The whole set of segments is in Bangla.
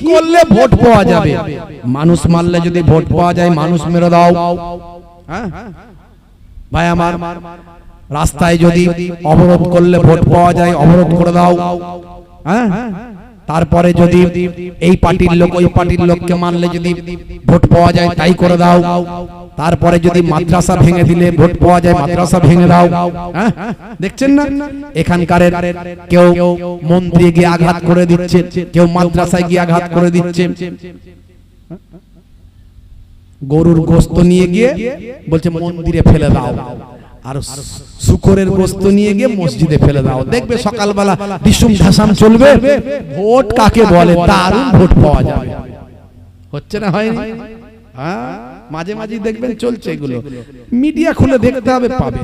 করলে ভোট পাওয়া যাবে? মানুষ মারলে যদি ভোট পাওয়া যায়, মানুষ মেরে দাও। হ্যাঁ ভাই আমার, রাস্তায় যদি অবরোধ করলে ভোট পাওয়া যায়, অবরোধ করে দাও। হ্যাঁ, তারপরে যদি এই পার্টির লোক ওই পার্টির লোককে মানলে যদি ভোট পাওয়া যায়, তাই করে দাও। তারপরে যদি মাদ্রাসা ভেঙে দিলে ভোট পাওয়া যায়, মাদ্রাসা ভেঙে দাও। হ্যাঁ, দেখছেন না এখানকার কেউ মন্ত্রী গিয়ে আঘাত করে দিচ্ছে, কেউ মাদ্রাসায় গিয়ে আঘাত করে দিচ্ছে। গরুর গোশত নিয়ে গিয়ে বলছে মন্দিরে ফেলে দাও, আর শুকরের গোশত নিয়ে গিয়ে মসজিদে ফেলে দাও। দেখবে সকালবেলা ডিসুম ঢাসাম চলবে। ভোট কাকে বলে? দারুণ ভোট পাওয়া যাবে। হচ্ছে না, হয়নি? হ্যাঁ, মাঝে মাঝে দেখবেন চলছে এগুলো। মিডিয়া খুলে দেখতে হবে, পাবে,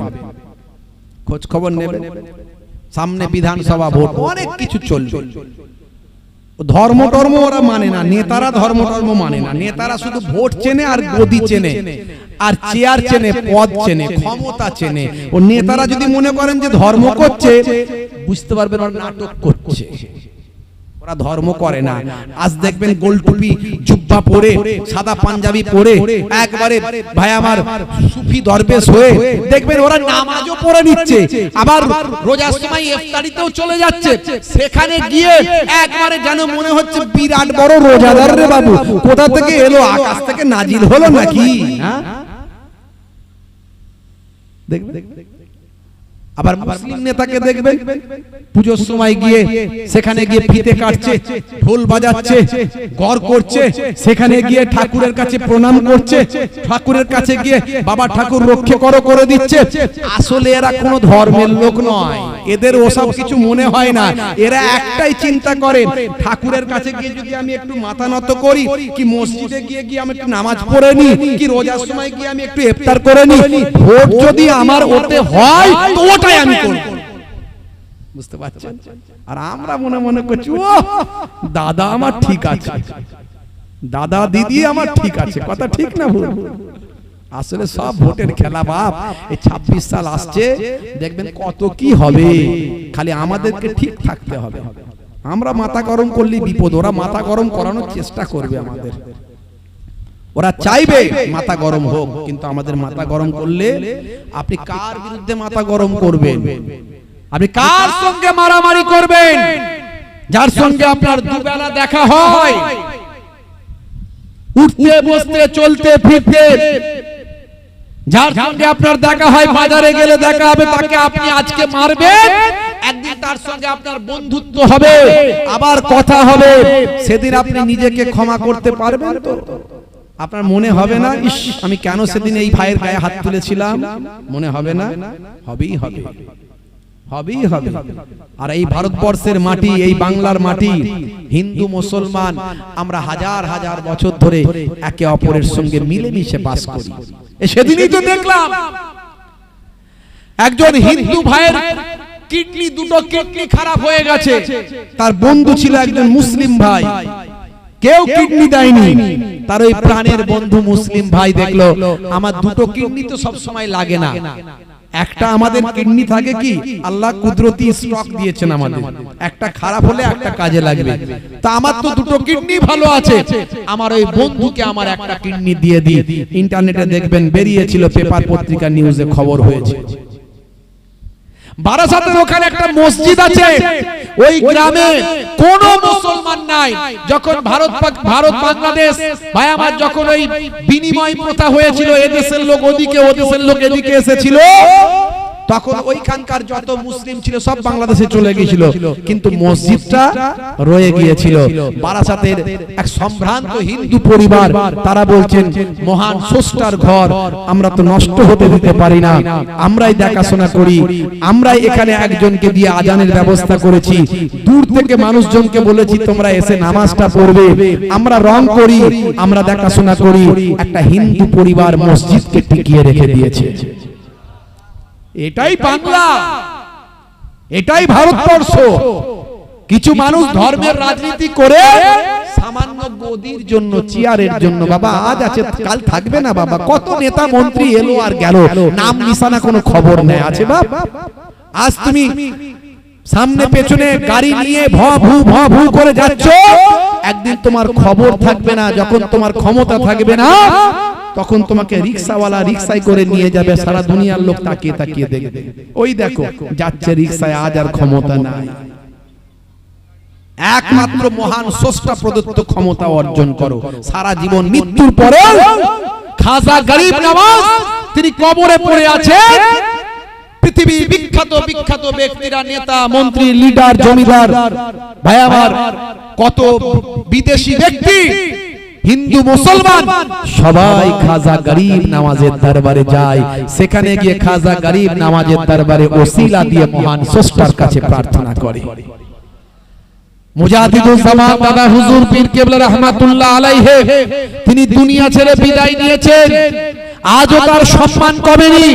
খোঁজ খবর নেবে। সামনে বিধানসভা ভোট, অনেক কিছু চলবে। ধর্ম টর্ম ওরা মানে না, নেতারা ধর্ম টর্ম মানে না। নেতারা শুধু ভোট চেনে আর গদি চেনে আর চেয়ার চেনে, পদ চেনে, ক্ষমতা চেনে। ও নেতারা যদি মনে করেন যে ধর্ম করছে, বুঝতে পারবেন ওরা নাটক করছে। ওরা ধর্ম করে না। আজ দেখবেন গোল টুপি জুব্বা পরে, সাদা পাঞ্জাবি পরে, একবারে ভাই আমার সুফি দরবেশ হয়ে দেখবেন ওরা নামাজও পড়ে নিচ্ছে, আবার রোজার সময় ইফতারিতেও চলে যাচ্ছে। সেখানে গিয়ে একবারে যেন মনে হচ্ছে বিরাট বড় রোজাদার রে বাবু, কোথা থেকে এলো? আকাশ থেকে নাজিল হলো নাকি? হ্যাঁ, দেখবেন। আবার মুসলিম নেতাকে দেখবেন পুজোর সময় গিয়ে সেখানে গিয়ে ফিতে কাটছে, ঢোল বাজাচ্ছে, গড় করছে, সেখানে গিয়ে ঠাকুরের কাছে প্রণাম করছে, ঠাকুরের কাছে গিয়ে বাবা ঠাকুর রক্ষে করো করে দিচ্ছে। আসলে এরা কোনো ধর্মের লোক নয়, এদের ওসব কিছু মনে হয় না। এরা একটাই চিন্তা করে, ঠাকুরের কাছে গিয়ে যদি আমি একটু মাথা নত করি, কি মসজিদে গিয়ে গিয়ে আমি একটু নামাজ পড়ে নি, কি রোজার সময় গিয়ে আমি একটু ইফতার করে নি, ভোট যদি আমার ওতে হয় তো ওটাই আমি করব। বুঝতে পারছেন? আর আমরা মনে মনে করছি ও দাদা আমার ঠিক আছে, দাদা দিদি আমার ঠিক আছে। কথা ঠিক না ভুল? আসলে সব ভোটের খেলা বাপ। এই 26 সাল আসছে, দেখবেন কত কি হবে। খালি আমাদেরকে ঠিক থাকতে হবে। আমরা মাথা গরম করলে বিপদ, ওরা মাথা গরম করানোর চেষ্টা করবে আমাদের। ওরা চাইবে মাথা গরম হোক, কিন্তু আমাদের মাথা গরম করলে আপনি কার বিরুদ্ধে মাথা গরম করবেন? আপনি কার সঙ্গে মারামারি করবেন? যার সঙ্গে আপনার দুবেলা দেখা হয়, উঠতে বসতে চলতে ফিরতে, যার সঙ্গে আপনার দেখা হয়, বাজারে গেলে দেখা হবে, তাকে আপনি আজকে মারবেন, একদিন তার সঙ্গে আপনার বন্ধুত্ব হবে, আবার কথা হবে। সেদিন আপনি নিজেকে ক্ষমা করতে পারবেন তো? আপনার মনে হবে না ইস আমি কেন সেদিন এই ভাইয়ের গায়ে হাত তুলেছিলাম? মনে হবে না? হবেই হবে, হবেই হবে। আর এই ভারতবর্ষের মাটি, এই বাংলার মাটি, হিন্দু মুসলমান আমরা হাজার হাজার বছর ধরে একে অপরের সঙ্গে মিলেমিশে বাস করি। সেদিনই তো দেখলাম একজন হিন্দু ভাইয়ের কিডনি, দুটো কিডনি খারাপ হয়ে গেছে, তার বন্ধু ছিল একজন মুসলিম ভাই, কেউ কিডনি দেয়নি। তার ওই প্রাণের বন্ধু মুসলিম ভাই দেখলো আমার দুটো কিডনি তো সব সময় লাগে না, একটা আমাদের কিডনি থাকে কি আল্লাহ কুদরতি স্টক দিয়েছেন আমাদের, একটা খারাপ হলে একটা কাজে লাগবে। তা আমার তো দুটো কিডনি ভালো আছে, আমার ওই বন্ধুকে আমার একটা কিডনি দিয়ে দিই। ইন্টারনেটে দেখবেন বেরিয়েছিল, পেপার পত্রিকা নিউজে খবর হয়েছে। বারাসাতের ওখানে একটা মসজিদ আছে, ওই গ্রামে কোন মুসলমান নাই। যখন ভারত বাংলাদেশ ভাই আমার যখন ওই বিনিময় প্রথা হয়েছিল, এদেশের লোক ওদিকে, ওদেশের লোক এদিকে এসেছিল, তখন ওইখানকার যত মুসলিম ছিল সব বাংলাদেশে চলে গিয়েছিল, কিন্তু মসজিদটা রয়ে গিয়েছিল। বারাসাতের এক সম্ভ্রান্ত হিন্দু পরিবার, তারা বলছেন মহান স্রষ্টার ঘর আমরা তো নষ্ট হতে দিতে পারি না, আমরাই দেখাশোনা করি, আমরাই এখানে একজনকে দিয়ে আজানের ব্যবস্থা করেছি, দূর থেকে মানুষজনকে বলেছি তোমরা এসে নামাজটা পড়বে, আমরা রং করি, আমরা দেখাশোনা করি। একটা হিন্দু পরিবার মসজিদকে টিকিয়ে রেখে দিয়েছে। এটাই বাংলা, এটাই ভারতবর্ষ। কিছু মানুষ ধর্মের রাজনীতি করে সামান্য গদির জন্য, চেয়ারের জন্য, বাবা আজ আছে কাল থাকবে না বাবা। কত নেতা মন্ত্রী এলো আর গেল, নাম নিশানা কোনো খবর নেই আছে বাপ। আজ তুমি সামনে পেছনে গাড়ি নিয়ে ভ ভু করে যাচ্ছ, একদিন তোমার খবর থাকবে না, যখন তোমার ক্ষমতা থাকবে না তখন তোমাকে রিকশাওয়ালা রিকশায় করে নিয়ে যাবে, সারা দুনিয়ার লোক তাকিয়ে তাকিয়ে দেখবে, ওই দেখো যাচ্ছে রিকশায়, আজ আর ক্ষমতা নাই। একমাত্র মহান স্রষ্টা প্রদত্ত ক্ষমতা অর্জন করো। সারা জীবন মৃত্যুর পরে খাজা গরিব নওয়াজ তিনি কবরে পড়ে আছেন, পৃথিবী বিখ্যাত বিখ্যাত ব্যক্তিরা, নেতা মন্ত্রী লিডার জমিদার ভাই আমার, কত বিদেশি ব্যক্তি হিন্দু মুসলমান সবাই খাজা গরিব নওয়াজের দরবারে যায়, সেখানে গিয়ে খাজা গরিব নওয়াজের দরবারে ওসিলা দিয়ে মহান স্রষ্টার কাছে প্রার্থনা করে। মুজাহিদুল জামান দাদা হুজুর পীর কেবলা রাহমাতুল্লাহ আলাইহি তিনি দুনিয়া ছেড়ে বিদায় নিয়েছেন, আজও তার সম্মান কমেনি।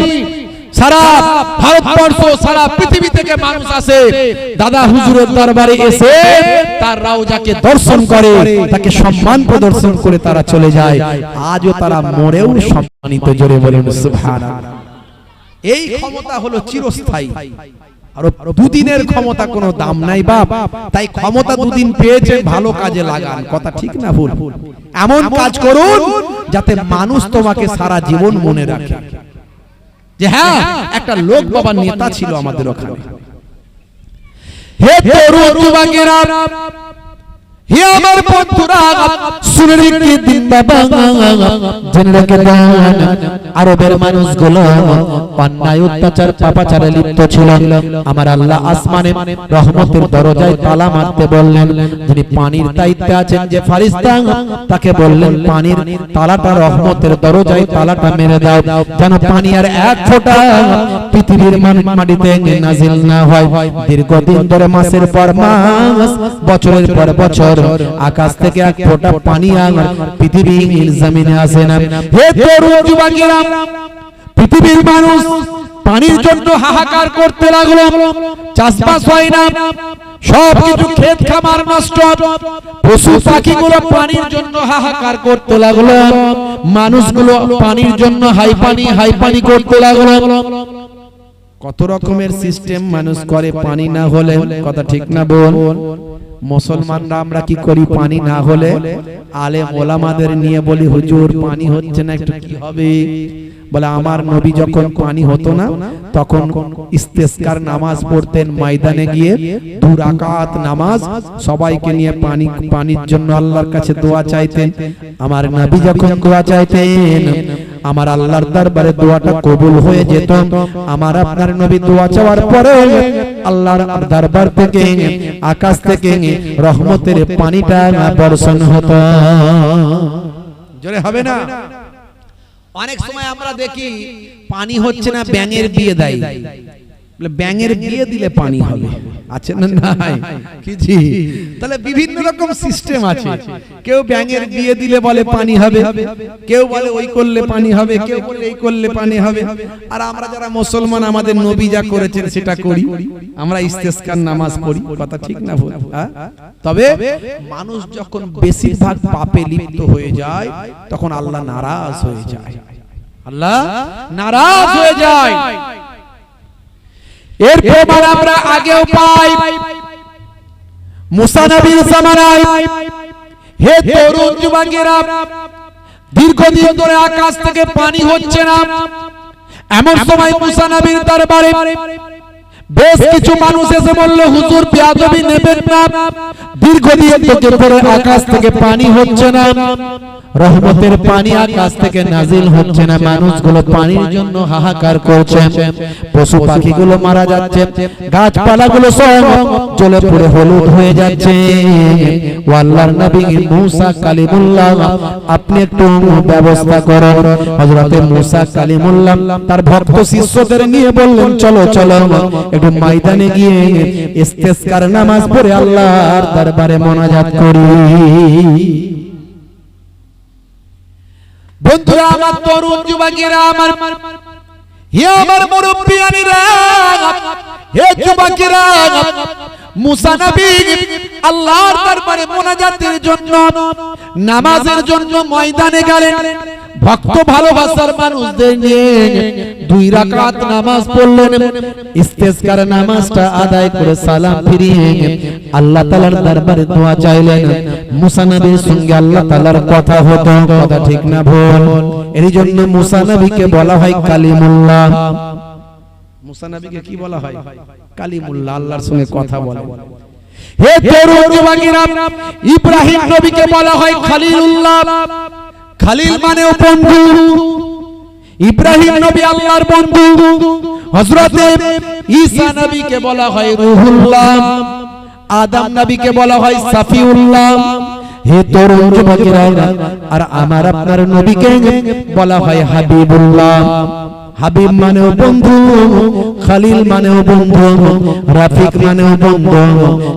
সারা ভারতবর্ষ সারা পৃথিবী থেকে মানুষ আসে দাদা হুজুরের দরবারে এসে তার রওজাকে দর্শন করে, তাকে সম্মান প্রদর্শন করে তারা চলে যায়, আজও তারা মরেও সম্মানিত। জোরে বলুন সুবহানাল্লাহ। এই ক্ষমতা হলো চিরস্থায়ী, আর দুদিনের ক্ষমতা কোনো দাম নাই বাপ। তাই ক্ষমতা দুদিন পেয়েছে, ভালো কাজে লাগান, কথা ঠিক না ভুল? এমন কাজ করুন যাতে মানুষ তোমাকে সারা জীবন মনে রাখে যে হ্যাঁ একটা লোক বাবা নেতা ছিল আমাদের ওখানে। হে তরুণ যুবকেরা, হে আমার বন্ধুরা, শুনে রেখে দিন বাবা, জেনে রেখে দেন আরবের মানুষগুলো অন্যায় অত্যাচার পাপাচারে লিপ্ত ছিল। আমার আল্লাহ আসমানে রহমতের দরজায় তালা মারতে বললেন, যিনি পানির দায়িত্বে আছেন যে ফেরেশতা, তাকে বললেন পানির তালাটা রহমতের দরজায় তালাটা মেরে দাও, যেন পানি আর এক ফোঁটা পৃথিবীর মাটিতে নাজিল না হয়। দীর্ঘদিন ধরে মাসের পর মাস, বছরের পর বছর আকাশ থেকে এক ফোঁটা পানি আর পৃথিবীর জমিনে আসে না। হে তরুণ যুবকেরা, পৃথিবীর মানুষ পানির জন্য হাহাকার করতে লাগলো, চাষবাস হয় না, সবকিছু ক্ষেত খামার নষ্ট, পশু পাখিগুলো পানির জন্য হাহাকার করতে লাগলো, মানুষগুলো পানির জন্য হাই পানি করতে লাগলো। কত রকমের সিস্টেম মানুষ করে পানি না হলে, কথা ঠিক না বল? মুসলমানরা আমরা কি করি, পানি না হলে আলেম ওলামাদের নিয়ে বলি হুজুর পানি হচ্ছে না, একটু কি হবে? বলে আমার নবী যখন পানি হতো না তখন ইস্তেসকার নামাজ পড়তেন, ময়দানে গিয়ে 2 রাকাত নামাজ সবাইকে নিয়ে পানির জন্য আল্লাহর কাছে দোয়া চাইতেন। আমার নবী যখন দোয়া চাইতেন আমার আল্লাহর দরবারে দোয়াটা কবুল হয়ে যেত। আমার আপনার নবী দোয়া চাওয়ার পরে আল্লাহর দরবার থেকে আকাশ থেকে রহমতের পানিটা বর্ষণ হতো। জোরে হবে না? অনেক সময় আমরা দেখি পানি হচ্ছে না, ব্যাঙের বিয়ে দেয়, ব্যাঙের বিয়ে দিলে পানি হবে, আছে না নাই? কি তাহলে বিভিন্ন রকম সিস্টেম আছে। কেউ ব্যাঙের বিয়ে দিলে বলে পানি হবে, কেউ বলে ওই করলে পানি হবে, কেউ বলে এই করলে পানি হবে। আর আমরা যারা মুসলমান আমাদের নবী যা করেছেন সেটা করি, আমরা ইস্তেসকার নামাজ পড়ি, কথা ঠিক না ভুল? তবে মানুষ যখন বেশিরভাগ পাপে লিপ্ত হয়ে যায় তখন আল্লাহ নারাজ হয়ে যায়, আল্লাহ নারাজ হয়ে যায়। এর প্রমাণ আমরা আগেও পাই মুসা নবীর জামানায়। হে তরুণ যুবকেরা, দীর্ঘদিন ধরে আকাশ থেকে পানি হচ্ছে না, এমন সময় মুসা নবীর দরবারে বেশ কিছু মানুষ এসে বলল হুজুর বেয়াদবি নেবেন না, দীর্ঘদিন ধরে আকাশ থেকে পানি হচ্ছে না, রহমতের পানি আকাশ থেকে নাজিল হচ্ছে না, মানুষগুলো পানির জন্য হাহাকার করছে, পশু পাখিগুলো মারা যাচ্ছে, গাছপালাগুলো সব জ্বলে পুড়ে হলুদ হয়ে যাচ্ছে। ও আল্লাহর নবী মুসা কালিমুল্লাহ, আপনি একটু ব্যবস্থা করুন। হযরতে মুসা কালিমুল্লাহ তার ভক্ত শিষ্যদের নিয়ে বললেন চলো চলো একটু ময়দানে গিয়ে ইস্তেসকার নামাজ পড়ে আল্লাহর দরবারে মোনাজাত করি। বন্ধুরা আমার, তরুণ যুবকেরা আমার, হে আমার মুরব্বিয়ানিরা, হে যুবকেরা, মুসা নবী আল্লাহর দরবারে মোনাজাতের জন্য নামাজের জন্য ময়দানে গেলেন। ভক্ত ভালোবাসার মানুষদের নিয়ে 2 রাকাত নামাজ পড়লেন। ইস্তেসকার নামাজটা আদায় করে সালাম ফিরিয়ে আল্লাহ তাআলার দরবারে দোয়া চাইলেন। মুসা নবীর সঙ্গে আল্লাহ তাআলার কথা হতো, কথা ঠিক না ভুল? এর জন্য মুসা নবীকে বলা হয় কালিমুল্লাহ। মুসা নবীকে কি বলা হয়? কালিমুল্লাহ, আল্লাহর সঙ্গে কথা বলে। হে তরুণ যুবকেরা, ইব্রাহিম নবীকে বলা হয় খলিলুল্লাহ। খলিল মানে বন্ধু। ইব্রাহিম নবী আল্লাহর বন্ধু। হযরতে ঈসা নবীকে বলা হয় রূহুল্লাহ। আদম নবীকে বলা হয় সাফিউল্লাহ। হে তরুণ যুবকেরা, আর আমার আপনার নবীকে বলা হয় হাবিবুল্লাহ। হাবিব মানেও বন্ধু, খলিল মানেও বন্ধু, রাফিক মানেও বন্ধু।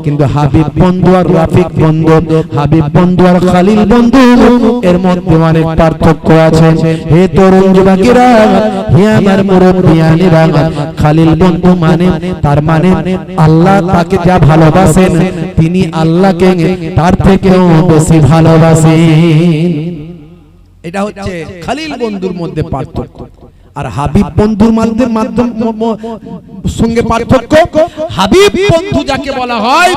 কিন্তু হাবিব বন্ধু আর রাফিক বন্ধু, হাবিব বন্ধু আর খলিল বন্ধু, এর মধ্যে অনেক পার্থক্য আছে। হে তরুণ যুবকেরা, হে আমার মুরব্বিয়ানেরা, খলিল বন্ধু মানে তার মানে আল্লাহ তাকে যা ভালোবাসেন তিনি আল্লাহকে তার থেকেও বেশি ভালোবাসেন। এটা হচ্ছে খলিল বন্ধুর মধ্যে পার্থক্য। আর হাবিব বন্ধুর সঙ্গে পার্থক্য, হাবিব বন্ধু যাকে বলা হয়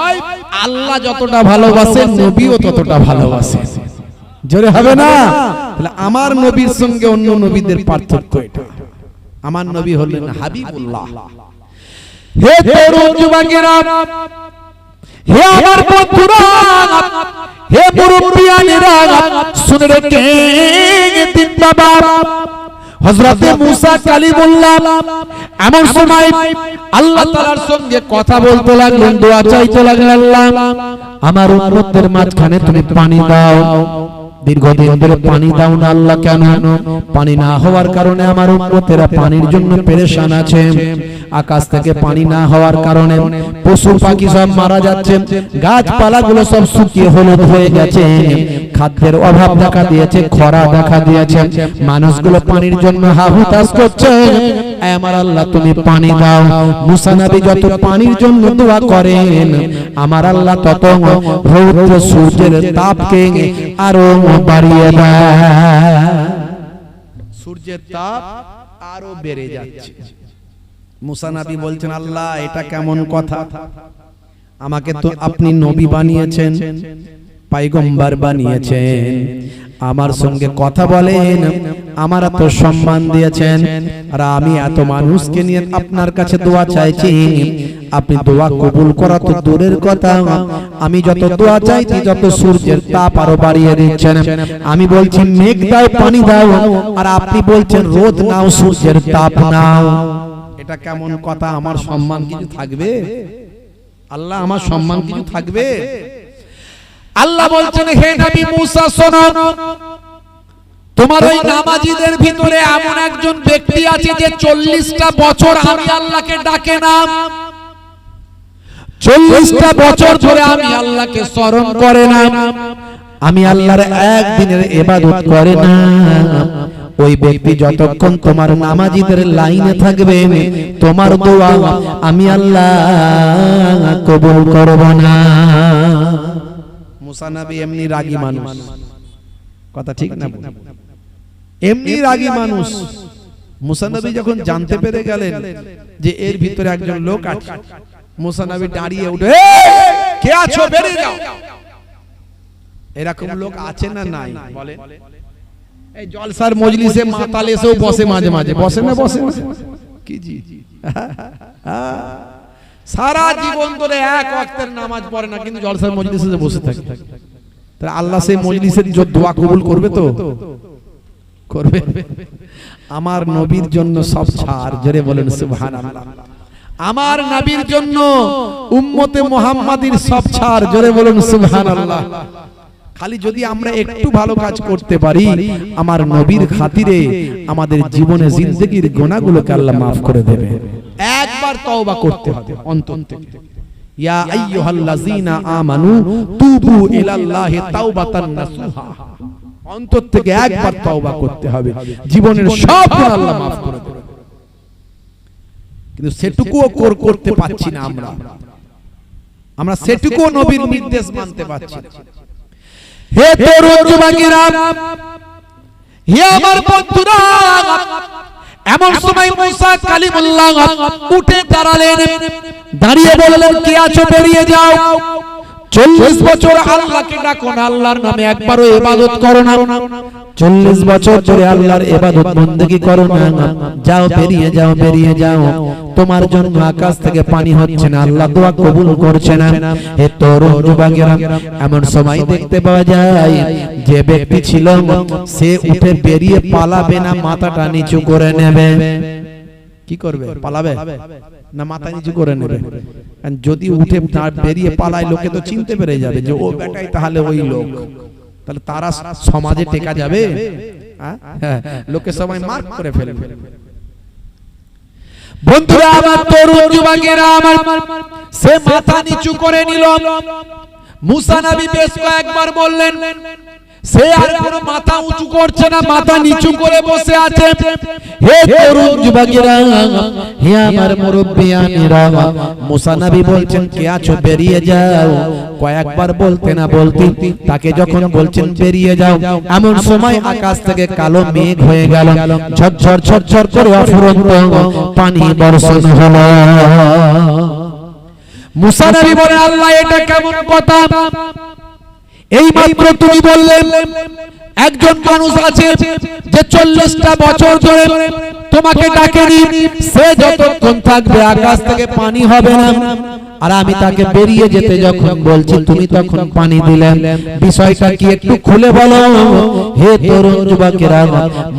আল্লাহ যতটা ভালোবাসেন নবীও ততটা ভালোবাসেন। জোরে হবে না? তাহলে আমার নবীর সঙ্গে অন্য নবীদের পার্থক্য এটা। আমার নবী হলেন হাবিবুল্লাহ। হে তরুণ যুবকেরা, হে আমার বন্ধুরা, হে মুরব্বিয়ানেরা, শুনে রেখে দিন বাবা, হযরতে মুসা কালিমুল্লাহ এমন সময় আল্লাহ তাআলার সঙ্গে কথা বলতে লাগলেন, দোয়া চাইতে লাগলেন, আল্লাহ আমার উম্মতের মাঝখানে তুমি পানি দাও। দীর্ঘদিন ধরে পানি দাও না আল্লাহ, কেন? পানি না হওয়ার কারণে আমার উম্মতেরা পানির জন্য পেরেশান আছে। আকাশ থেকে পানি না হওয়ার কারণে পশু পাখি সব মারা যাচ্ছে, গাছপালাগুলো সব শুকিয়ে হলুদ হয়ে গেছে, খাদ্যের অভাব দেখা দিয়েছে, খরা দেখা দিয়েছে, মানুষগুলো পানির জন্য হাহুতাশ করছে। আমার আল্লাহ তুমি পানি দাও। মুসা নবী যত পানির জন্য দোয়া করেন, আমার আল্লাহ তত রৌদ্র সূর্যের তাপকে আরো বাড়িয়ে দেয়। সূর্যের তাপ আরো বেড়ে যাচ্ছে। মুসা নবী বলছেন, আল্লাহ এটা কেমন কথা? আমাকে তো আপনি নবী বানিয়েছেন, পয়গম্বর বানিয়েছেন, আমার সঙ্গে কথা বলেন, আমার এত সম্মান দিয়েছেন, আর আমি এত মানুষকে নিয়ে আপনার কাছে দোয়া চাইছি, আপনি দোয়া কবুল করা তো দূরের কথা, আমি যত দোয়া চাইছি যত সূর্যের তাপ আরো বাড়িয়ে দিচ্ছেন। আমি বলছি মেঘ দাও, পানি দাও, আর আপনি বলছেন রোদ নাও, সূর্যের তাপ নাও। এটা কেমন কথা? আমার সম্মান কিছু থাকবে? আল্লাহ আমার সম্মান কিছু থাকবে? আল্লাহ বলছেন, হে নবী মুসা শোনো, তোমার ওই নামাজীদের ভিতরে এমন একজন ব্যক্তি আছে যে 40টা বছর আমি আল্লাহকে ডাকে না, 40টা বছর ধরে আমি আল্লাহকে স্মরণ করে না, আমি আল্লাহর একদিনের ইবাদত করে না। ওই ব্যক্তি যতক্ষণ তোমার নামাজীদের লাইনে থাকবে, তোমার দোয়া আমি আল্লাহ কবুল করব না। মুসা নবী এমনি রাগী মানুষ, কথা ঠিক না? এমনি রাগী মানুষ। মুসা নবী যখন জানতে পেরে গেলেন যে এর ভিতরে একজন লোক আছে, মুসা নবী দাঁড়িয়ে উঠে, কে আছো বেরিয়ে যাও। এরকম লোক আছে না নাই বলেন? এই জলসার মজলিসে মাতাল এসেও বসে, মাঝে মাঝে বসে না? বসে কি জি? সারা জীবন ধরে এক ওয়াক্তের নামাজ পড়ে না, কিন্তু জলসার মজলিসে বসে থাকে। তাহলে আল্লাহ সেই মজলিসের দোয়া কবুল করবে তো? করবে। আমার নবীর জন্য সব ছাড়, জোরে বলেন সুবহানাল্লাহ। আমার নবীর জন্য উম্মতে মুহাম্মাদির সব ছাড়, জোরে বলেন সুবহানাল্লাহ। খালি যদি আমরা একটু ভালো কাজ করতে পারি, আমার নবীর খাতিরে আমাদের জীবনে জিন্দেগির গুনাহগুলোকে আল্লাহ মাফ করে দেবে। একবার তওবা করতে হবে অন্তর থেকে। ইয়া আইয়ুহাল্লাযীনা আমানু তুবু ইলাল্লাহি তাওবাতান নাসুহা। অন্তর থেকে একবার তওবা করতে হবে, জীবনের সব গুনাহ আল্লাহ মাফ করে দেবে। কিন্তু সেটুকুও করতে পারছি না আমরা সেটুকুও নবীর নির্দেশ মানতে পারছি না। হে তরুণ যুবকেরা, হে আমার বন্ধুরা, এমন সময় মুসা কালিমুল্লাহ উঠে দাঁড়ালেন, দাঁড়িয়ে বললেন, কে আছো বেরিয়ে যাও। 40 বছর আল্লাহকে ডাকো না, আল্লাহর নামে একবারও ইবাদত করো না, 40 বছর ধরে আল্লাহর ইবাদত বندگی করো না, যাও বেরিয়ে যাও, বেরিয়ে যাও। তোমার জন্য আকাশ থেকে পানি হচ্ছে না, আল্লাহ দোয়া কবুল করছে না। হে তরুণ যুবকেরা, এমন সময় দেখতে পাওয়া যায় যে ব্যক্তি ছিল সে উঠে বেরিয়ে পালাবে না, মাথাটা নিচু করে নেবে। কি করবে? পালাবে না মাথা নিচু করে নেবে? যদি উঠে বেরিয়ে পালায় লোকে তো চিনতে পেরে যাবে যে ও বেটাই তাহলে ওই লোক, তাহলে তারা সমাজে টেকা যাবে, লোকে সবাই মার্ক করে ফেলবে। বন্ধুরা আমার, তরুণ যুবকেরা আমার, সে মাথা নিচু করে নিল। মুসা নবী বেশ কয়েকবার বললেন, সে আর কোনো মাথা উঁচু করছে না, মাথা নিচু করে বসে আছে। হে তরুণ যুবকেরা, হে আমার মুরব্বিয়ানেরা, মুসা নবী বলছেন, কে আছো বেরিয়ে যাও। কয়েকবার বলতে না বলতে তাকে যখন বলছেন বেরিয়ে যাও, এমন সময় আকাশ থেকে কালো মেঘ হয়ে গেল, ঝরঝর ঝরঝর করে অফুরন্ত পানি বর্ষণ হলো। মুসা নবী বলেন, আল্লাহ এটা কেমন কথা? এই মাত্র তুমি বললেন একজন মানুষ আছে যে 40টা বছর ধরে তোমাকে ডাকেনি, সে যতক্ষণ থাকবে আকাশ থেকে পানি হবে না। আর আমি তাকে বেরিয়ে যেতে যখন বলছি তুমি তখন পানি দিলেন, বিষয়টা কি একটু খুলে বলো। হে তরুণ যুবকেরা,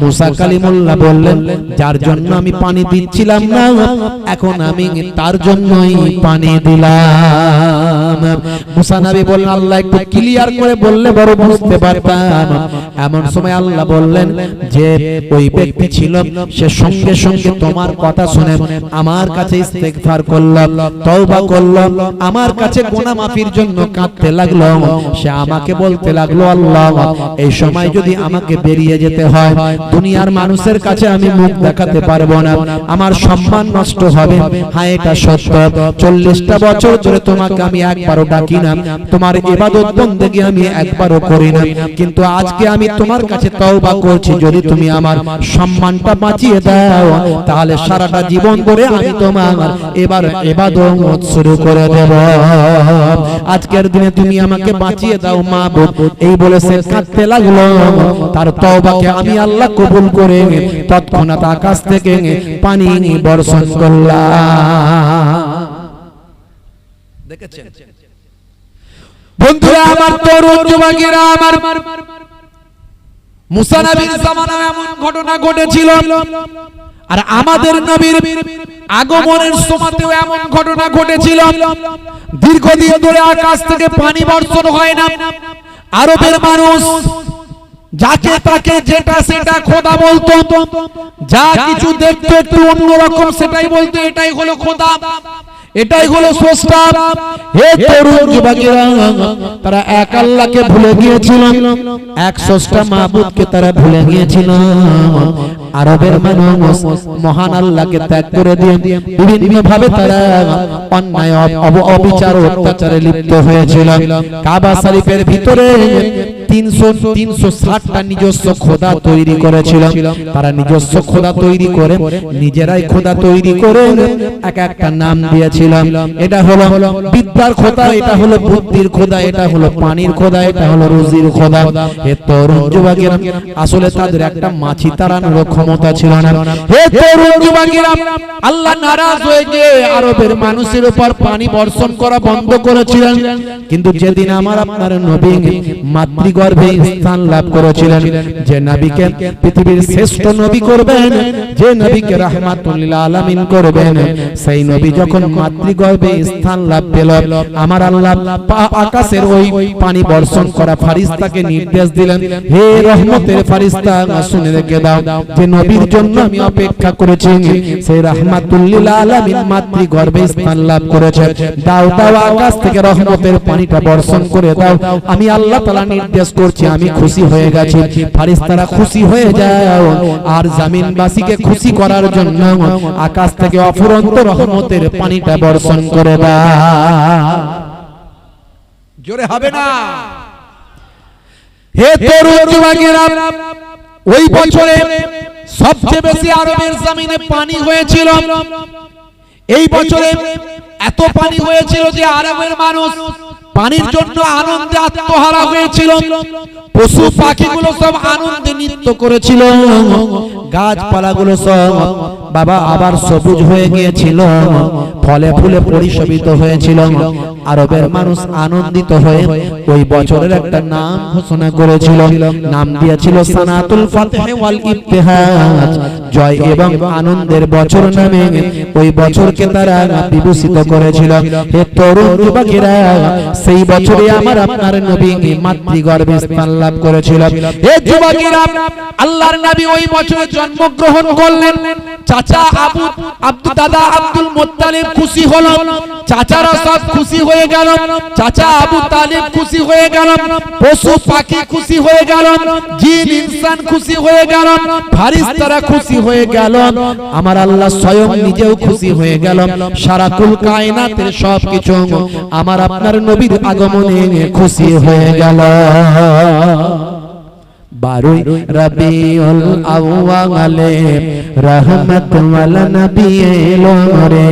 মুসা কালিমুল্লাহ বললেন, যার জন্য আমি পানি দিচ্ছিলাম না, এখন আমি তার জন্যই পানি দিলাম। মুসা নবী বললেন, আল্লাহ একটু ক্লিয়ার করে বললে বড় বুঝতে পারতাম। এমন সময় আল্লাহ বললেন যে ওই ব্যক্তি ছিল, সে সঙ্গে সঙ্গে তোমার কথা শুনে আমার কাছে ইস্তেগফার করল, তওবা করল, আমার কাছে গুনাহ মাফির জন্য কাঁদতে লাগলো। সে আমাকে বলতে লাগলো, আল্লাহ এই সময় যদি আমাকে বেরিয়ে যেতে হয়, দুনিয়ার মানুষের কাছে আমি মুখ দেখাতে পারবো না, আমার সম্মান নষ্ট হবে। হ্যাঁ এটা সত্য, 40টা বছর ধরে তোমাকে আমি একবারও ডাকি না, তোমার ইবাদত বন্দেগী আমি একবারও করি না, কিন্তু আজকে আমি তোমার কাছে তওবা করছি, যদি তুমি আমার সম্মানটা বাঁচিয়ে দাও তাহলে সারাটা জীবন ধরে আমি তোমার এবার ইবাদত শুরু করে দেব। আজকের দিনে তুমি আমাকে বাঁচিয়ে দাও মাবুদ, এই বলে সে কাঁদতে লাগলো। তার তওবাকে আমি আল্লাহ কবুল করে তৎক্ষণাৎ আকাশ থেকে পানি বর্ষণ করলাম। দেখেছেন বন্ধুরা আমার, তরুণ যুবকেরা আমার, মুসা নবীর জামানায় এমন ঘটনা ঘটেছিল, আর আমাদের নবীর আগমনের সময়তেও এমন ঘটনা ঘটেছিল। দীর্ঘদিন ধরে আকাশ থেকে পানি বর্ষণ হয় না। আরবের মানুষ যাকে তাকে যেটা সেটা খোদা বলতো, যা কিছু দেখতো একটু অন্যরকম সেটাই বলতো এটাই হলো খোদা, এটাই হলো স্রষ্টা। হে তরুণ যুবকেরা, তারা এক আল্লাহকে ভুলে গিয়েছিল, এক স্রষ্টা মাবুদকে তারা ভুলে গিয়েছিল। আরবের মানুষ মহান আল্লাহকে ত্যাগ করে দিয়ে বিভিন্ন ভাবে তারা অন্যায় অবিচার ও অত্যাচারে লিপ্ত হয়েছিল। কাবা শরীফের ভিতরে 360টা নিজস্ব খোদা তৈরি করেছিল। তারা নিজস্ব খোদা তৈরি করে নিজেরাই খোদা তৈরি করে এক একটা নাম দিয়েছিল। এটা হলো বিদ্যার খোদা, এটা হলো বুদ্ধির খোদা, এটা হলো পানির খোদা, এটা হলো রুজির খোদা। হে তরুণ যুবকেরা, আসলে তাদের একটা মাছি তাড়ানোর ক্ষমতা ছিল না। হে তরুণ যুবকেরা, আল্লাহ নারাজ হয়ে গিয়ে আরবের মানুষের উপর পানি বর্ষণ করা বন্ধ করেছিলেন। কিন্তু যেদিন আমার আপনার নবী মাতৃগর্ভে স্থান লাভ করেছিলেন, যে নবীকে পৃথিবীর শ্রেষ্ঠ নবী করবেন, যে নবীকে রাহমাতুল লিল আলামিন করবেন, সেই নবী যখন মাতৃগর্ভে স্থান লাভ পেল, আমার আল্লাহ আকাশের ওই পানি বর্ষণ করা ফেরেশতাকে নির্দেশ দিলেন, হে রহমতের ফেরেশতা, শুনে রেখে দাও, যে নবীর জন্য আমি অপেক্ষা করেছি, সেই রাহমাতুল লিল আলামিন মাতৃগর্ভে স্থান লাভ করেছে, দাও দাও আকাশ থেকে রহমতের পানিটা বর্ষণ করে দাও। আমি আল্লাহ তাআলা নির্দেশ করছি, আমি খুশি হয়ে গেছি। ফেরেশতারা খুশি হয়ে যাও, আর জমিনবাসীকে খুশি করার জন্য আকাশ থেকে অফুরন্ত রহমতের পানিটা বর্ষণ করে দাও। জোরে হবে না? হে তরুণ যুবকেরা, ওই বছরে সবচেয়ে বেশি আরবের জমিনে পানি হয়েছিল। এই বছরে এত পানি হয়েছিল যে আরবের মানুষ পানির জন্য আনন্দে আত্মহারা হয়েছিল। পশু পাখিগুলো সব আনন্দে নৃত্য করেছিল, গাছপালাগুলো সব বাবা আবার সবুজ হয়ে গিয়েছিল, ফলে ফুলে পরিশোভিত হয়েছিল। আরবের মানুষ আনন্দিত হয়ে ওই বছরের একটা নাম ঘোষণা করেছিল, নাম দিয়েছিল সানাতুল ফাতহ ওয়াল ইবতিহাজ, জয় এবং আনন্দের বছর নামে ওই বছরকে তারা বিভূষিত করেছিল। হে তরুণ যুবকেরা, সেই বছরে আমার আপনার নবী মাতৃগর্ভে স্থান লাভ করেছিল। হে যুবকেরা, আল্লাহর নবী ওই বছরে জন্মগ্রহণ করলেন। চাচা দাদা আব্দুল মুত্তালিব খুশি হলো, চাচারা সব খুশি হয়ে গেল, চাচা আবু তালিব খুশি হয়ে গেল, পশু পাখি খুশি হয়ে গেল, জিন ইনসান খুশি হয়ে গেল, ফারিস্তারা খুশি হয়ে গেল, আমার আল্লাহ স্বয়ং নিজেও খুশি হয়ে গেল। সারা কুল কায়নাতের সবকিছু আমার আপনার নবীর আগমনে খুশি হয়ে গেল। 12 রবিউল আউয়ালে রহমত ওয়ালা নবী এলো রে,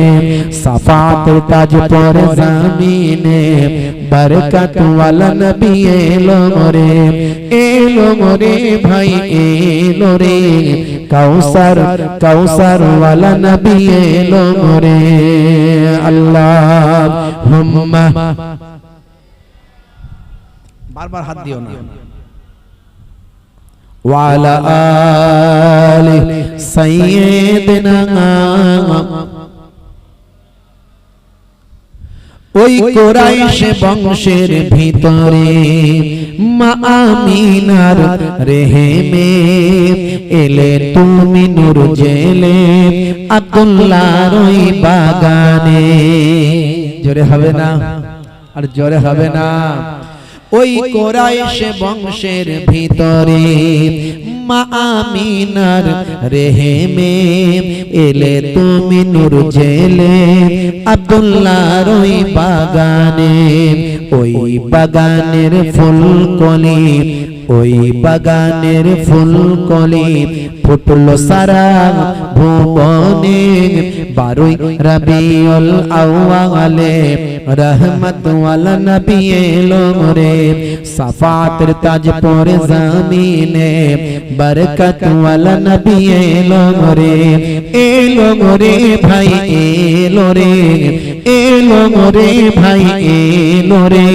সাফাতের তাজ পরে জমিনে বরকত ওয়ালা নবী এলো রে, এলো রে ভাই এলো রে, কাউসার ওয়ালা নবী এলো রে। আল্লাহুম্মা, বারবার হাত দিও না। ওয়ালা আলি সাইয়্যিদিনা, ওই কুরাইশ বংশের ভিতরে মা আমিনার রেহেমে এলে তুমি নূর জেলে আব্দুল্লাহর ওই বাগানে। জোরে হবে না, আর জোরে হবে না। ওই কুরাইশ বংশের ভিতরে মা আমিনার রেহেমে এলে তুমি নূর জেলে আব্দুল্লাহর ওই বাগানে। ওই বাগানের ফুলকলি, ওই বাগানের ফুলকলি ফুটলো সারা ভুবনে। 12 রবিউল আউয়ালে রহমত ওয়ালা নবী এলো রে, সাফাতের তাজ পরে জমিনে বরকত ওয়ালা নবী এলো রে, এলো রে ভাই এলো রে, এলো রে ভাই এলো রে,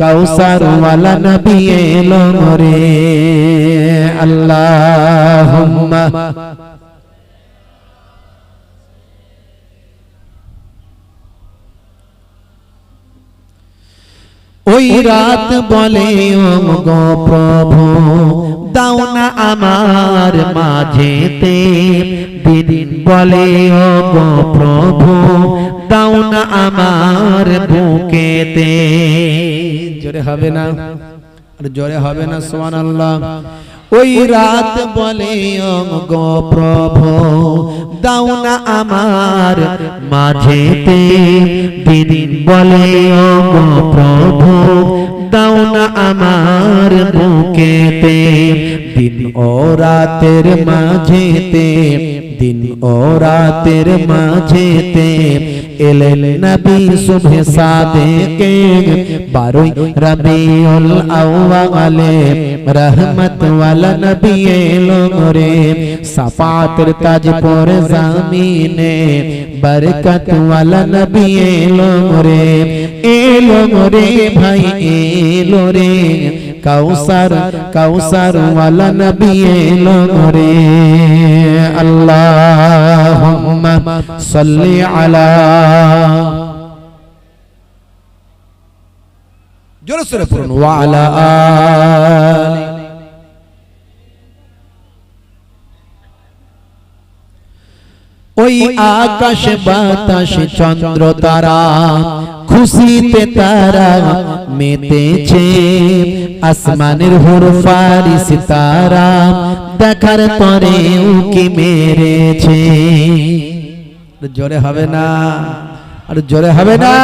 কাউসার ওয়ালা নবী এলো রে। আল্লাহুম্মা, ওই রাত বলে ও গো প্রভু দাও না আমার মাঝেতে, দিন বলে ও গো প্রভু দাও না আমার বুকেতে। জোরে হবে না, আর জোরে হবে না সুবহানাল্লাহ। ওই রাত বলে ও গো প্রভু দাও না আমার মাঝেতে, দিন বলে ও গো প্রভু দাও না আমার বুকেতে। দিন ও রাতের মাঝেতে, দিন ও রাতের মাঝেতে এলেন নবী সুবহে সাদেকে। 12 রবিউল আউয়ালে রহমত ওয়ালা নবী এলো রে, সাফাতের তাজ পরে জমিনে বরকত ওয়ালা নবী এলো রে, এলো রে ভাই এলো রে, কাউসার ওয়ালা নবী এলো রে। আল্লাহুম্মা সাল্লি আলা, জোরে সোরে পড়ুন, ওয়ালা আলি। ওই আকাশ বাতাস চন্দ্র তারা খুশিতে তারা মেতেছে, আসমানের হুর ফারিস তারা দেখার পরে উকি মেরেছে। জোরে হবে না, আর জোরে হবে না।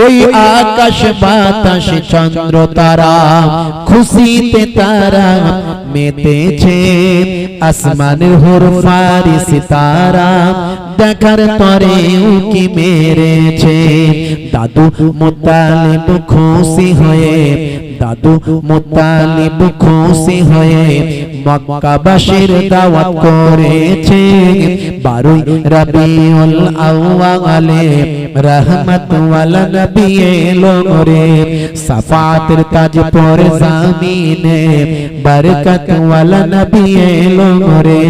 ওই আকাশ বাতাস চন্দ্র তারা খুশিতে তারা মেতেছে, আসমানের হুর ফারিস তারা দেখার পরে উকি মেরেছে। দাদু মুত্তালিব খুশি হয়ে, দাদু মুত্তালিব খুশি হয়ে মক্কাবাসীর দাওয়াত করেছে। 12 রবিউল আউয়ালে রহমত ওয়ালা নবী এলো রে, সাফাতের তাজ পরে জামিনে বরকত ওয়ালা নবী এলো রে,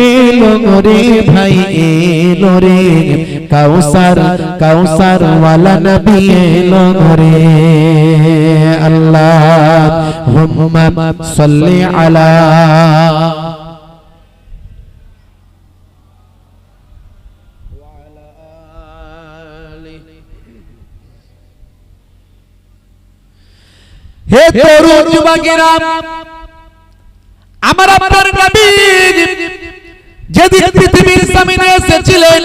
এলো রে ভাই এলো রে, কাউসার কাউসার ওয়ালা নবী এলো রে। আল্লাহুম্মা সাল্লি আলা হে তরুণ যুবকেরা, আমার আপনার নবী যেদিন পৃথিবীর জমিনে এসেছিলেন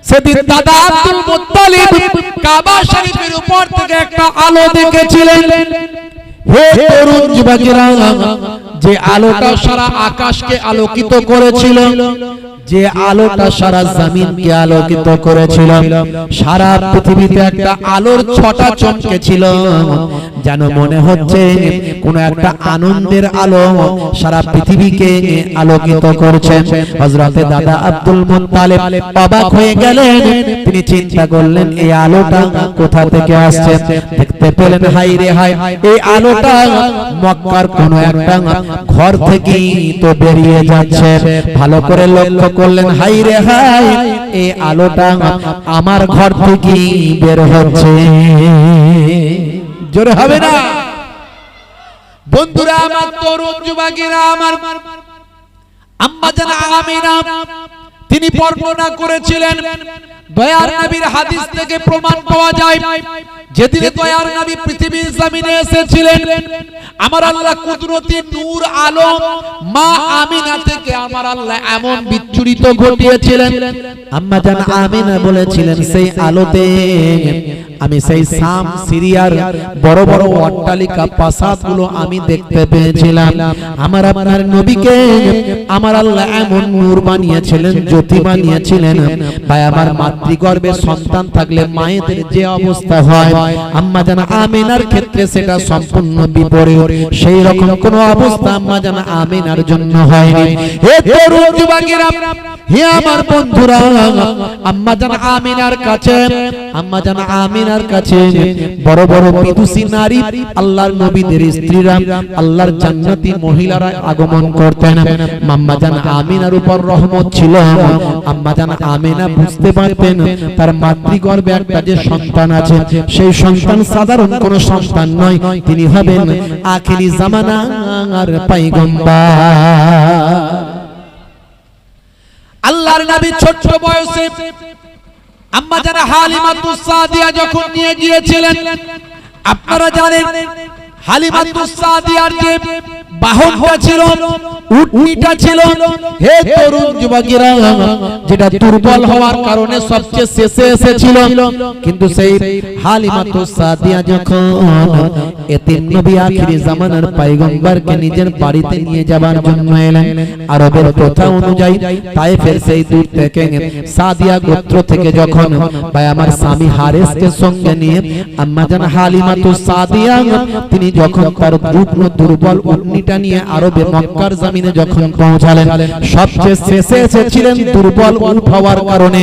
সেদিন দাদা আব্দুল মুত্তালিব কাবা শরীফের উপর থেকে একটা আলো দেখেছিলেন। হে তরুণ যুবকেরা, যে আলোটা সারা আকাশকে আলোকিত করেছিল, যে আলোটা সারা জমিনকে আলোকিত করেছিল, সারা পৃথিবীতে একটা আলোর ছটা চমকেছিল, যেন মনে হচ্ছে কোন একটা আনন্দের আলো সারা পৃথিবীকে আলোকিত করছে। হযরতে দাদা আব্দুল মুত্তালিব অবাক হয়ে গেলেন। তিনি চিন্তা করলেন এই আলোটা কোথা থেকে আসছে। দেখতে পেলেন হাই রে হাই, এই আলোটা মক্কার কোন একটা ঘর থেকেই তো বেরিয়ে যাচ্ছে। ভালো করে লক্ষ্য করলেন, হাই রে হাই, এই আলোটা আমার ঘর থেকেই বের হচ্ছে। জোরে হবে না বন্ধুরা? আমার তরুণ যুবকেরা, আমার আম্মা জান আমিনা তিনি বর্ণনা করেছিলেন, দয়ার নবীর হাদিস থেকে প্রমাণ পাওয়া যায়, যেদিন দয়ার নবী পৃথিবীর জমিনে এসেছিলেন, আমার আল্লাহ কুদরতি নূর আলো মা আমিনা থেকে আমার আল্লাহ এমন বিচ্ছুরিত ঘটিয়েছিলেন। আম্মা জান আমিনা বলেছিলেন, সেই আলোতে আমি সেই শাম সিরিয়ার বড় বড় অট্টালিকা প্রাসাদগুলো আমি দেখতে পেয়েছিলাম। আমার আপনার নবীকে আমার আল্লাহ এমন নূর বানিয়েছিলেন, জ্যোতি বানিয়েছিলেন। ভাই আমার মাতৃগর্ভে সন্তান থাকলে মায়েদের যে অবস্থা হয়, আম্মা জান আমিনার ক্ষেত্রে সেটা সম্পূর্ণ বিপরীত। সেই রকম কোন অবস্থা আম্মা জান আমিনার জন্য হয়নি। হে তরুণ যুবকেরা, হে আমার বন্ধুরা, আম্মা জান আমিনার কাছে, আম্মা জান আমিনার কাছে বড় বড় বিদুষী নারী, আল্লাহর নবীদের স্ত্রীরা, আল্লাহর জান্নাতি মহিলারা আগমন করতেন। আম্মা জান আমিনার উপর রহমত ছিল। আম্মা জান আমিনা বুঝতে পারতেন তার মাতৃগর্ভে একটা যে সন্তান আছে, সেই সন্তান সাধারণ কোন সন্তান নয়, তিনি হবেন আখিরি জামানার পয়গম্বর। আল্লাহর নবী ছোট বয়সে আম্মা জান হালিমাতুস সাদিয়া যখন নিয়ে গিয়েছিলেন, আপনারা জানেন হালিমাতুস সাদিয়ার যে বাহনটা ছিল, উটনিটা ছিল, হে তরুণ যুবকেরা, যেটা দুর্বল হওয়ার কারণে সবচেয়ে শেষে এসেছিল। কিন্তু সেই হালিমাতুস সাদিয়া যখন এতিম নবী আখিরি জামানার পয়গম্বরকে নিজের বাড়িতে নিয়ে যাবার জন্য এলেন, আরবের প্রথা অনুযায়ী তায়েফের সেই দূর থেকে সাদিয়া গোত্র থেকে যখন ভাই আমার স্বামী হারেসকে সঙ্গে নিয়ে আম্মা জান হালিমাতুস সাদিয়া তিনি যখন তার দুর্বল উটনিটা নিয়ে আরবে মক্কার জমিনে যখন পৌঁছালেন, সবচেয়ে শেষে এসেছিলেন দুর্বল উট হওয়ার কারণে।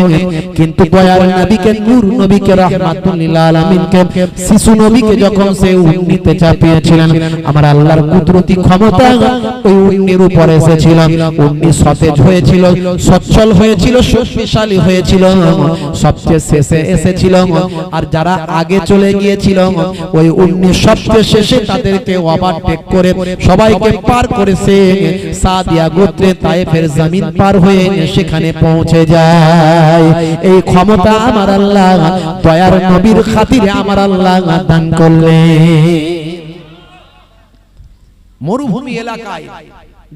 কিন্তু দয়ার নবীকে, নূর নবীকে, রাহমাতুল লিল আলামিনকে, শিশু নবীকে যখন সে উটনিতে চাপিয়েছিলেন, আমার আল্লাহর কুদরতি ক্ষমতা ওই উটনির উপর এসেছিল। উটনি সতেজ হয়েছিল, সচ্ছল হয়েছিল, শক্তিশালী হয়েছিল, সবচেয়ে শেষে এসেছিল। আর যারা আগে চলে গিয়েছিল, ওই উটনি সবচেয়ে শেষে তাদেরকে ওভারটেক করে সবাইকে পার করেছে, সাদিয়া গোত্রে তায়েফের জমিন পার হয়ে সেখানে পৌঁছে যায়। এই ক্ষমতা আমার আল্লাহ দয়ার নবীর খাতিরে আমার আল্লাহ দান করলেন। মরুভূমি এলাকায়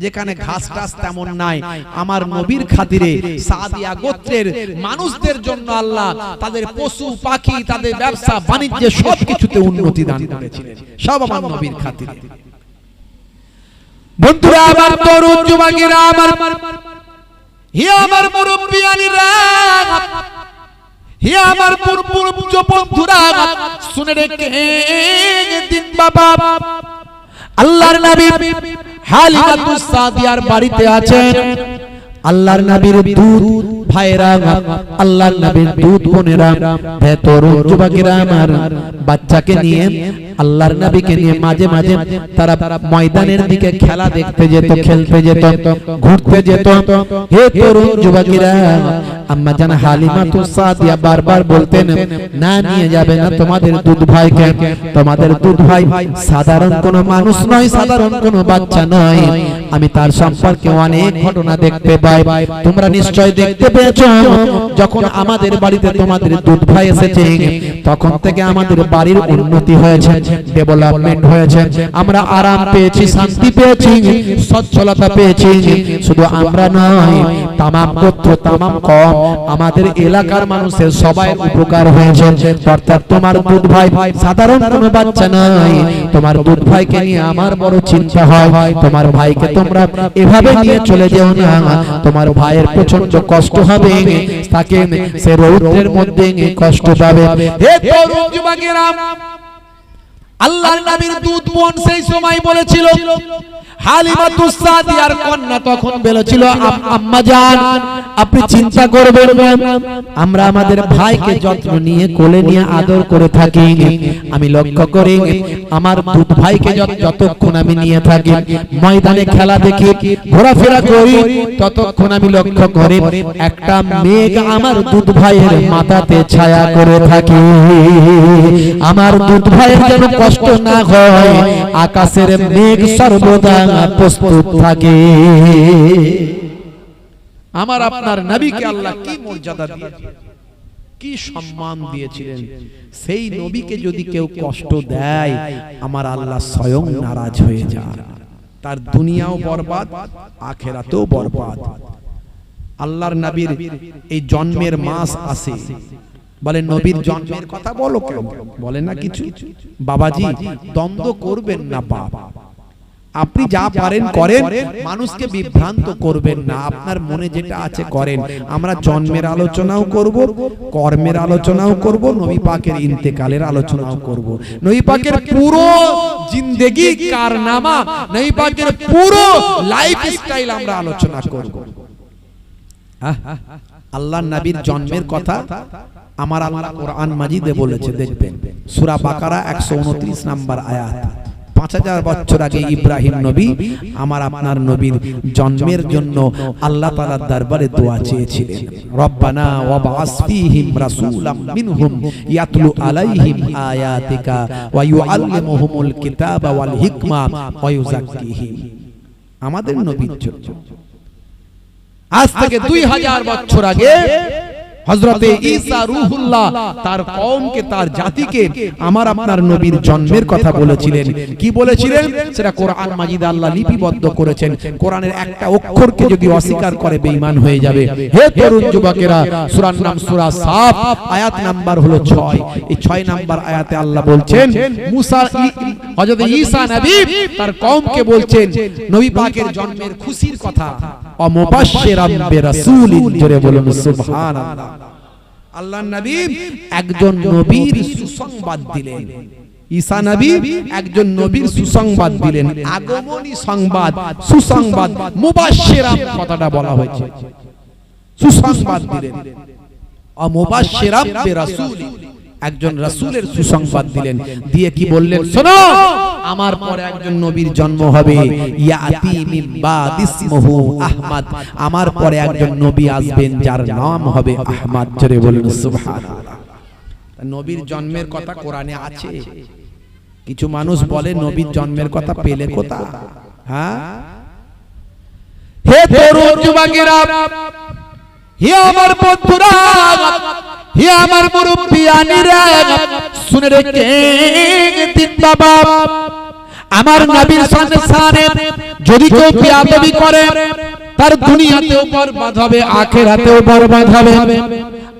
যেখানে ঘাস টাস তেমন নাই, আমার নবীর খাতিরে সাদিয়া গোত্রের মানুষদের জন্য আল্লাহ তাদের পশু পাখি, তাদের ব্যবসা বাণিজ্যে সবকিছুতে উন্নতি দান করেছিলেন, সব আমার নবীর খাতিরে। বন্ধুরা আমার, তরুণ যুবকেরা আমার, হে আমার মুরব্বিয়ানিরা, হে আমার পূর্ব বন্ধুরা, শুনে রেখে দিন বাবা, আল্লাহর নবী হালিমাতুস সাদিয়ার বাড়িতে আছেন। আল্লাহর নবীর দুধ ভাইরা, আল্লাহর নবীর দুধ বোনেরা, ভেতর যুবকেরা আমার, বাচ্চাকে নিয়ে আল্লাহর নবীকে নিয়ে মাঝে মাঝে তারা ময়দানের দিকে খেলা দেখতে যেত, খেলতে যেত, ঘুরতে যেত। হে তরুণ যুবকেরা, আম্মা জান হালিমাতুস সাদিয়া বারবার বলতেন, না নিয়ে যাবে না তোমাদের দুধ ভাইকে, তোমাদের দুধ ভাই সাধারণ কোনো মানুষ নয়, সাধারণ কোনো বাচ্চা নয়, আমি তার সম্পর্কে অনেক ঘটনা দেখতে পাই। তোমরা নিশ্চয় দেখতে পেয়েছো, যখন আমাদের বাড়িতে তোমাদের দুধ ভাই এসেছে, তখন থেকে আমাদের বাড়ির উন্নতি হয়েছে, ডেভেলপমেন্ট হয়েছে, আমরা আরাম পেয়েছি, শান্তি পেয়েছি, সচ্ছলতা পেয়েছি। শুধু আমরা নয়, তামাম গোত্র, তামাম কম, আমাদের এলাকার মানুষের সবাই উপকার হয়েছে। অর্থাৎ তোমার দুধ ভাই সাধারণ কোনো বাচ্চা নয়, তোমার দুধ ভাইকে নিয়ে আমার বড় চিন্তা হয়। তোমার ভাইকে তোমরা এভাবে নিয়ে চলে যেও না, তোমার ভাইয়ের প্রচন্ড কষ্ট হবে, তাকে সে রৌদ্রের মধ্যে কষ্ট পাবে। হে তরুণ যুবকেরা, আল্লাহর নবীর দুধ বোন সেই সময় বলেছিল, হালিমাতুস সাদিয়ার কন্যা তখন বলেছিল, আম্মা জান আপনি চিন্তা করবেন না, আমরা আমাদের ভাইকে যত্ন নিয়ে কোলে নিয়ে আদর করে থাকি। আমি লক্ষ্য করি আমার দুধ ভাইকে যতক্ষণ আমি নিয়ে থাকি, ময়দানে খেলা দেখি, ঘোরাফেরা করি, ততক্ষণ আমি লক্ষ্য করি একটা মেঘ আমার দুধ ভাইয়ের মাথাতে ছায়া করে থাকে। আমার দুধ ভাইয়ের যেন কষ্ট না হয়, আকাশের মেঘ সর্বদা প্রস্তুত থাকে। আমার আপনার নবীকে আল্লাহ কি মর্যাদা দিয়েছিলেন, কি সম্মান দিয়েছিলেন। সেই নবীকে যদি কেউ কষ্ট দেয়, আমার আল্লাহ স্বয়ং নারাজ হয়ে যায়, তার দুনিয়াও বরবাদ, আখিরাতেও বরবাদ। আল্লাহর নবীর এই জন্মের মাস আসে, বলে নবীর জন্মের কথা বলো কেন, বলে না কিছু। বাবাজি দ্বন্দ্ব করবেন না বাবা, আপনি যা পারেন করেন, মানুষকে বিভ্রান্ত করবেন না, আপনার মনে যেটা আছে করেন। আমরা জন্মের আলোচনাও করব, কর্মের আলোচনাও করব, নবী পাকের ইন্তেকালের আলোচনাও করব, নবী পাকের পুরো জিন্দেগি কারনামা, নবী পাকের পুরো লাইফস্টাইল আমরা আলোচনা করব। আল্লাহর নবীর জন্মের কথা আমার আল্লাহ কোরআন মাজিদে বলেছে, দেখবেন সূরা বাকারা 129 নম্বর আয়াত। 5000 বছর আগে ইব্রাহিম নবী আমার আপনার নবীর জন্মের জন্য আল্লাহ তাআলার দরবারে দোয়া চেয়েছিলেন, রব্বানা ওয়াবআস ফীহিম রাসূলাম মিনহুম ইয়াতলু আলাইহিম আয়াতিকা ওয়া ইউআল্লিমুহুমুল কিতাবা ওয়াল হিকমা ওয়া ইউযাক্কিহিম। আমাদের নবীর জন্য আজ থেকে 2000 বছর আগে হযরতে ঈসা রূহুল্লাহ তার কওমকে, তার জাতিকে আমার আপনার নবীর জন্মের কথা বলেছিলেন। কি বলেছিলেন সেটা কোরআন মাজিদে আল্লাহ লিপিবদ্ধ করেছেন। কোরআনের একটা অক্ষরকে যদি অস্বীকার করে বেঈমান হয়ে যাবে। হে তরুণ যুবকেরা, সূরার নাম সূরা সাফ, আয়াত নাম্বার হলো 6। এই 6 নাম্বার আয়াতে আল্লাহ বলছেন, মুসা হযরত ঈসা নবী তার কওমকে বলছেন নবী পাকের জন্মের খুশির কথা, ও মুবাশশিরাম বিরাসূলিন, জোরে বলুন সুবহানাল্লাহ। আল্লাহর নবী একজন নবীর সুসংবাদ দিলেন। ঈসা নবী একজন নবীর সুসংবাদ দিলেন, আগমনী সংবাদ, সুসংবাদ, মুবাশশিরাম কথাটা বলা হয়েছে, সুসংবাদ দিলেন। ও মুবাশশিরাম বিরাসূলিন, একজন রাসূলের সুসংবাদ দিলেন, দিয়ে কি বললেন, শোনো আমার পরে একজন নবীর জন্ম হবে, ইয়াতি মিন বাদি ইসমুহু আহমদ, আমার পরে একজন নবী আসবেন যার নাম হবে আহমদ, জোরে বলুন সুবহানাল্লাহ। নবীর জন্মের কথা কোরআনে আছে। কিছু মানুষ বলে নবীর জন্মের কথা পেলে কোথা? হ্যাঁ, হে তরুণ যুবকেরা, হে আমার বন্ধুরা, হে আমার মুরব্বিয়ানিরা, শুনে রেখে দিন বাবা, আমার নবীর শানে যদি কেউ বেয়াদবি করে তার দুনিয়াতেও বরবাদ হবে, আখিরাতেও বরবাদ হবে।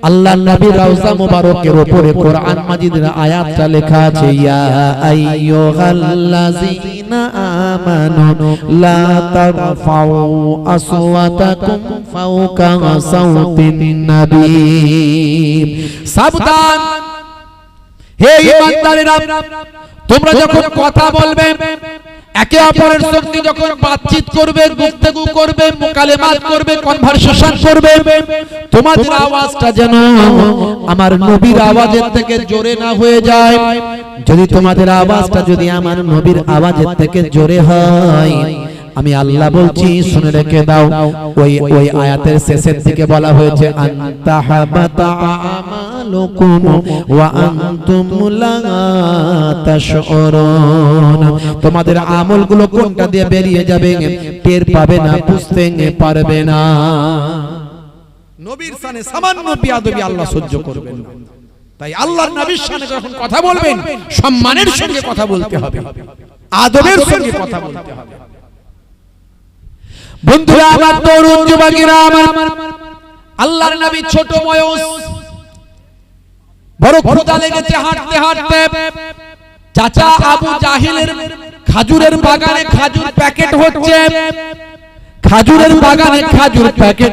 আল্লাহর নবী রওজা মুবারকের উপরে কোরআন মাজিদের আয়াতটা লেখা আছে, ইয়া আইয়ুহাল্লাযীনা আমানু লা তারফাউ আসওয়াতাকুম ফাওকা সাওতিন নবী। সাবধান হে ঈমানদারেরা, তোমরা যখন কথা বলবে, একে অপরের সঙ্গে যখন বাতচিত করবে, গুফতাগু করবে, মুকালেমাত করবে, কনভারসেশন করবে, তোমাদের আওয়াজটা যেন আমার নবীর আওয়াজের থেকে জোরে না হয়ে যায়। যদি তোমাদের আওয়াজটা যদি আমার নবীর আওয়াজের থেকে জোরে হয়, আমি আল্লাহ বলছি শুনে রেখে দাও, ওই আয়াতের শেষের দিকে বলা হয়েছে আনতা হাবাতা আমালুকুম ওয়া আনতুম লা তাশউরুন। তোমাদের আমলগুলো কোনটা দিয়ে বেরিয়ে যাবে টের পাবে না, বুঝতে পারবে না। নবীর শানে সামান্য বেয়াদবি আল্লাহ সহ্য করবেন না। তাই আল্লাহর নবীর শানে যখন কথা বলবেন, সম্মানের সঙ্গে কথা বলতে হবে, আদবের সঙ্গে কথা বলতে হবে। বন্ধুরা আমার, তরুণ যুবকেরা আমার, আল্লাহর নবী ছোট বয়স, বড় ক্ষুধা লেগেছে হাঁটতে হাঁটতে। চাচা আবু জাহিলের খাজুরের বাগানে খাজুর প্যাকেট হচ্ছে, খাজুরের বাগানে খাজুর প্যাকেট